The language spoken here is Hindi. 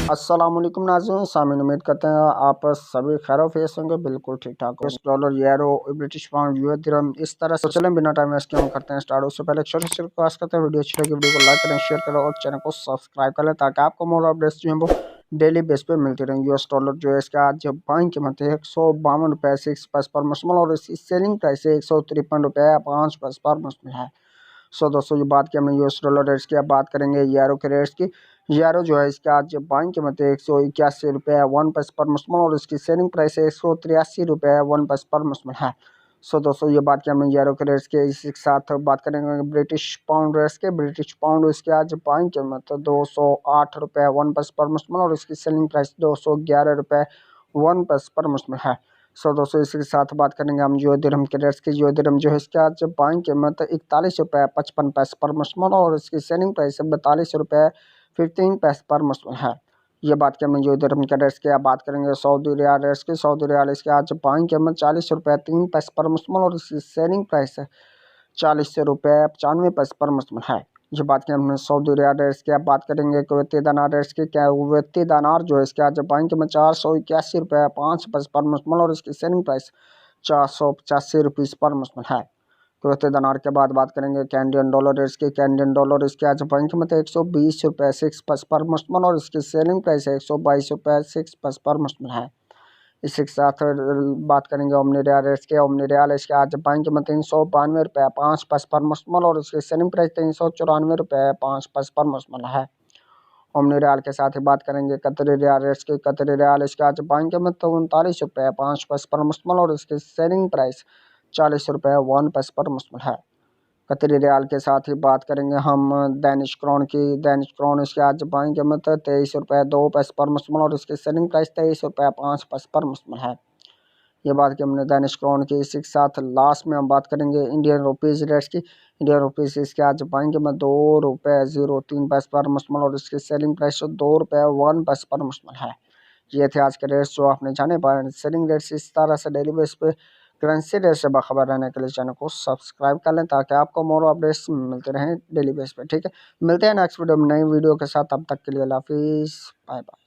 अस्सलामुअलैकुम नाज़रीन सामीन, उम्मीद करते हैं आप सभी खैर फेस होंगे, बिल्कुल ठीक ठाक हो। Dollar, euro, British pound, US dirham, इस तरह से चलें बिना टाइम वेस्ट किए करते हैं स्टार्ट। उससे पहले छोटे से रिक्वेस्ट करते हैं, वीडियो अच्छी लगी वीडियो को लाइक करें, शेयर करें और चैनल को सब्सक्राइब कर लें ताकि आपको मोर अपडेट्स जो है वो डेली बेस पे मिलती रहें। यूएस डॉलर जो है इसका आज बाइंग कीमत है 152 रुपये 6 पैसे पर मुश्तमिल और इसकी सेलिंग प्राइस है 153 रुपये 5 पैसे पर मुश्तमिल है। सो दोस्तों, ये बात की हमने यूएस डॉलर रेट्स की, अब बात करेंगे यूरो के रेट्स की। यूरो जो है इसका आज बाइंग कीमत है 181 रुपये 1 पैसे पर मुश्तमिल और इसकी सेलिंग प्राइस है 183 रुपये 1 पैसे पर मुश्तमिल है। सो दोस्तों, ये बात की हमने यूरो के रेट्स के, इसी के साथ बात करेंगे ब्रिटिश पाउंड रेट्स के। ब्रिटिश पाउंड इसके आज बाइंग कीमत 208 रुपये 1 पैसे पर मुश्तमिल और इसकी सेलिंग प्राइस 211 रुपये 1 पैसे पर मुश्तमिल है। सो दोस्तों, इसी के साथ बात करेंगे हम जो दिरहम के रेट्स की। जो दिरहम जो है इसके आज बाइंग कीमत 41 रुपये 55 पैसे पर मुश्तमिल और इसकी सेलिंग प्राइस 42 रुपये 15 पैसे पर मुश्तमिल है। ये बात की हमने जो दिरहम के रेट्स की। अब बात करेंगे सऊदी रियाल रेट्स की। सऊदी रियाल इसके आज बाइंग कीमत 40 रुपये 3 पैसे पर मुश्तमिल और इसकी सेलिंग प्राइस 40 रुपये 95 पैसे पर मुश्तमिल है। ये बात की हमने सऊदी रियाल रेट्स की। अब बात करेंगे कुवैती दिनार रेट्स की। क्या कुवैती दिनार जो है इसके आज बाइंग कीमत 481 रुपये 5 पैसे पर मुश्तमिल और इसकी सेलिंग प्राइस 485 रुपीज़ पर मुश्तमिल है। कुवैती दिनार के बाद बात करेंगे कैनेडियन डॉलर रेट्स की। कैनेडियन डॉलर इसके आज बाइंग कीमत 120 रुपये 6 पैसे पर मुश्तमिल और इसकी सेलिंग प्राइस 122 रुपये 6 पैसे पर मुश्तमिल है। इसी के साथ बात करेंगे ओमनी रियाल रेट्स के। ओमनी रियाल इसके आज बाइंग कीमत 392 रुपये 5 पैसे पर मुश्तमिल और इसकी सेलिंग प्राइस 394 रुपये 5 पैसे पर मुश्तमिल है। ओमनी रियाल के साथ ही बात करेंगे कतरी रियाल रेट्स की। कतरी रियाल इसके आज बाइंग कीमत 39 रुपये 5 पैसे पर मुश्तमिल और इसकी सेलिंग प्राइस 40 रुपये 1 पैसे पर मुश्तमिल है। कतरी रियाल के साथ ही बात करेंगे हम दैनिश क्रोन की। दैनिश क्रोन इसके आज बाइंग कीमत 23 रुपये 2 पैसे पर मुश्तमिल और इसकी सेलिंग प्राइस 23 रुपये 5 पैसे पर मुश्तमिल है। ये बात की हमने दैनिश क्रोन की। इसी के साथ लास्ट में हम बात करेंगे इंडियन रुपीज़ रेट्स की। इंडियन रुपीज़ इसके आज बाइंग कीमत 2 रुपये 03 पैसे पर मुश्तमिल और इसकी सेलिंग प्राइस 2 रुपये 1 पैसे पर मुश्तमिल है। ये थे आज के रेट्स जो आपने जाने पाए। सेलिंग रेट्स इस तरह से डेली बेस पे करेंसी रेट से बाखबर रहने के लिए चैनल को सब्सक्राइब कर लें ताकि आपको मोर अपडेट्स मिलते रहें डेली बेस पे। ठीक है, मिलते हैं नेक्स्ट वीडियो में नई वीडियो के साथ। तब तक के लिए अल्लाह हाफिज़, बाय बाय।